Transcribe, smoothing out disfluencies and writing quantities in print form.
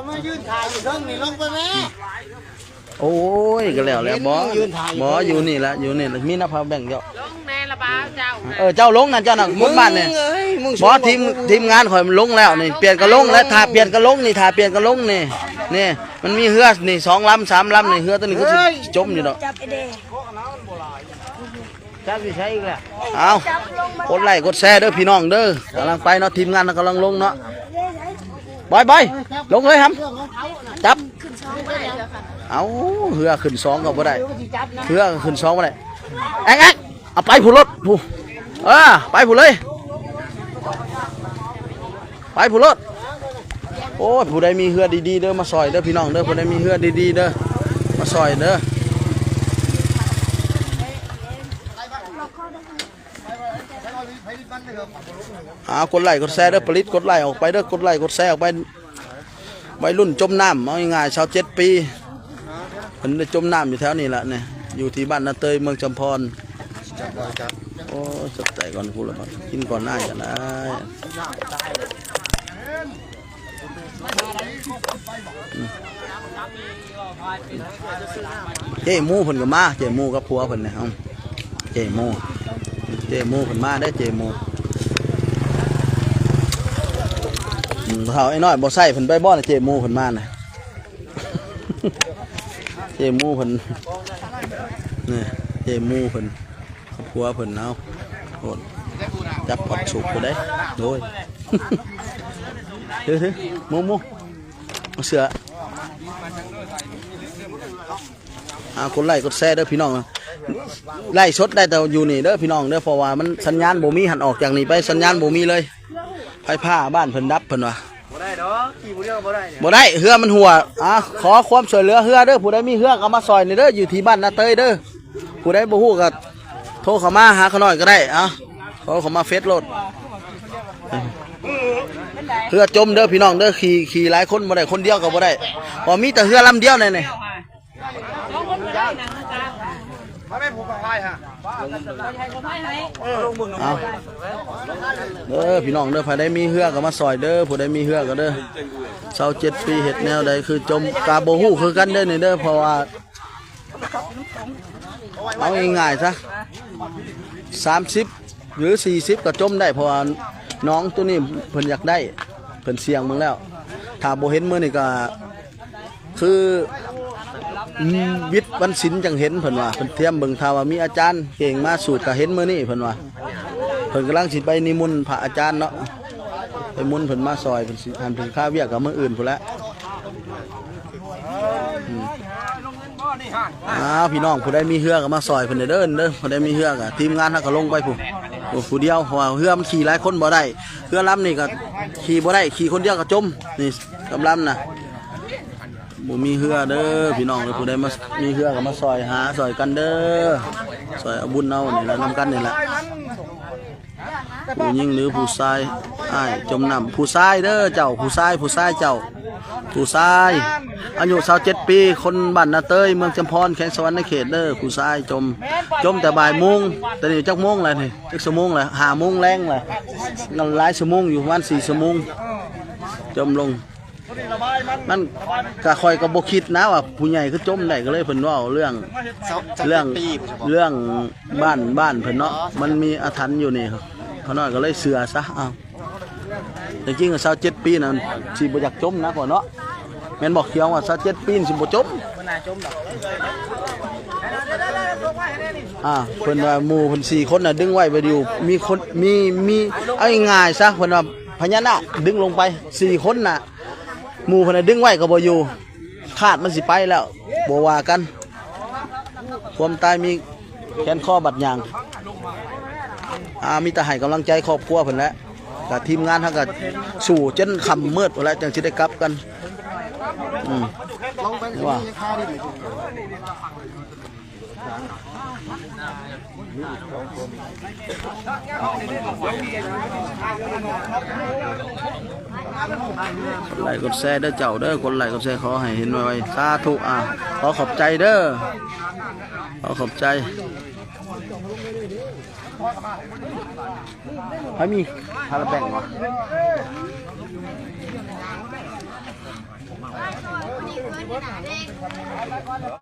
มายืนถ่ายอยู่เทิงนี่ลงไปแม่โอ้ยก็แล้วบออยู่นี่ละอยู่นี่ละมีน้ำพาแบ่งเยอะลงแน่ละบ้าเจ้าเจ้าลงนั่นเจ้าหนักมุดบ้านเนี่ยบอทีมงานข่อยมันลงแล้วนี่เปลี่ยนก็ลงแล้วถ่าเปลี่ยนก็ลงนี่ถ่าเปลี่ยนก็ลงนี่มันมีเรือนี่2 ลำ 3 ลำนี่เรือตัวนี้ก็จมอยู่เนาะจับอยู่ใช่อีกแหละเอากดไลค์กดแชร์เด้อพี่น้องเด้อกำลังไปเนาะทีมงานกำลังลงเนาะบอยลงเลยครับจับเอาเรือขึ้น2ก็บ่ได้เรือขึ้น2บ่ได้แอ๊กเอาไปผู้รถผู้ไปผู้เลยไปผู้รถโอ้ผู้ใดมีเรือดีๆเด้อมาซอยเด้อพี่น้องเด้อผู้ใดมีเรือดีๆเด้อมาซอยเด้อกดไลค์กดแชร์เด้อผลิตกดไลค์ออกไปเด้อกดไลค์กดแชร์ออกไปวัยรุ่นจมน้ำเอาง่ายๆชาว7 ปีเพิ่นได้จมน้ำอยู่แถวนี้แหละเนี่ยอยู่ที่บ้านนาเตยเมืองจำพรโอ้จัดใจก่อนพูดแล้วกินก่อนหน้าจะได้เจ๊มูเพิ่นก็มาเจ๊มูกับผัวเพิ่นเนี่ยเจ๊มูเพิ่นมาได้เจ๊มูเขาไอ้น้อยบ่ใส่เพิ่นไปบ่น่ะเจ๊มูเพิ่นมาน่ะเจ๊มูเพิ่นนี่เจ๊มูเพิ่นผัวเพิ่นเอาโหดจับปัดสุกไปได้โดยถือมูมาเสือคนไล่กดแซ่เด้อพี่น้องไล่ชดได้แต่อยู่นี่เด้อพี่น้องเด้อเพราะว่ามันสัญญาณบ่มีหันออกจากนี่ไปสัญญาณบ่มีเลยไฟผ้าบ้านเพิ่นดับเพิ่นว่าบ่ได้ดอกขี่ผู้เดียวบ่ได้เรือมันหัวขอความช่วยเหลือเรือเด้อผู้ใดมีเรือก็มาซอยนี่เด้ออยู่ที่บ้านนาเตยเด้อผู้ใดบ่ฮู้ก็โทรเข้ามาหาเขาหน่อยก็ได้โทรเข้ามาเฟซโหลดเรือจมเด้อพี่น้องเด้อขี่หลายคนบ่ได้คนเดียวก็บ่ได้พอมีแต่เรือลำเดียวนี่มาไม่ผูกกับไฟฮะเด้อพี่น้องเด้อผู้ใดมีเรือก็มาซอยเด้อผู้ใดมีเรือก็เด้อ27 ปีเฮ็ดแนวใดคือจมกาบ่ฮู้คือกันเด้อนี่เด้อเพราะว่าเอาง่ายๆซะ30หรือ40ก็จมได้เพราะว่าน้องตัวนี้เพิ่นอยากได้เพิ่นเสี่ยงมึงแล้วถ้าบ่เห็นมื้อนี่ก็คือวิทย์วันศิลป์จังเห็นเพิ่นว่าเพิ่นเทียมเบิ่งถ้าว่ามีอาจารย์เก่งมาสูตรก็เห็นมื้อนี้เพิ่นว่าเพิ่นกำลังสิไปนิมนต์พระอาจารย์เนาะไปมุนเพิ่นมาซอยเพิ่นสิหันเพิ่นค่าเวียกกับมื้ออื่นพุ่นละพี่น้องผู้ใดมีเรือก็มาซอยเพิ่นเด้อผู้ใดมีเรือก็ทีมงานเฮาก็ลงไปผู้เดียวเพราะว่าเรือมันขี่หลายคนบ่ได้เรือลำนี่ก็ขี่บ่ได้ขี่คนเดียวก็จมนี่กำลำน่ะบ่มีเรือเด้อพี่น้องผู้ใดมามีเรือก็มาซอยหาซอยกันเด้อซอยเอาบุญเอานี่ละนำกันนี่แหละผู้หญิงหรือผู้ชายจมน้ำผู้ชายเด้อเจ้าผู้ชายเจ้าผู้ชายอายุ27 ปีคนบ้านนาเตยเมืองจำพรแขวงสวรรค์ในเขตเด้อผู้ชายจมแต่บ่ายโมงแต่นี่จักโมงเลยนี่จักชั่วโมงเลย5 โมงแรงเลยนั่นหลายชั่วโมงอยู่ประมาณ4 ชั่วโมงจมลงมันก็คอยก็บ่คิดนะว่าผู้ใหญ่คือจมได้ก็เลยเพิ่นว่าเรื่องบ้านเพิ่นเนาะมันมีอาถรรพ์อยู่นี่ครับเขาน้อยก็เลยเสือซะแต่จริงๆ27 ปีนั่นสิบ่อยากจมนะก่อนเนาะแม่นบอกเขียวว่า27 ปีสิบ่จมเพิ่นว่าหมู่เพิ่น4 คนน่ะดึงไว้บ่อยู่มีคนมีเอาง่ายๆซะเพิ่นว่าพญานาคดึงลงไป4 คนน่ะหมู่เพิ่นดึงไว้ก็บ่อยู่คาดมันสิไปแล้วบ่ว่ากันความตายมีแขนคอบัดยางมีแต่ให้กำลังใจครอบครัวเพิ่นแหละกับทีมงานเฮาก็สู้จนค่ำมืดพุ่นแล้วจังสิได้กลับกันว่าไลค์กดแชร์เด้อเจ้าเด้อคนไลค์กดแชร์ขอให้เห็นไวๆสาธุขอขอบใจเด้อขอขอบใจไม่มีพาราแบ่งวะ เบิด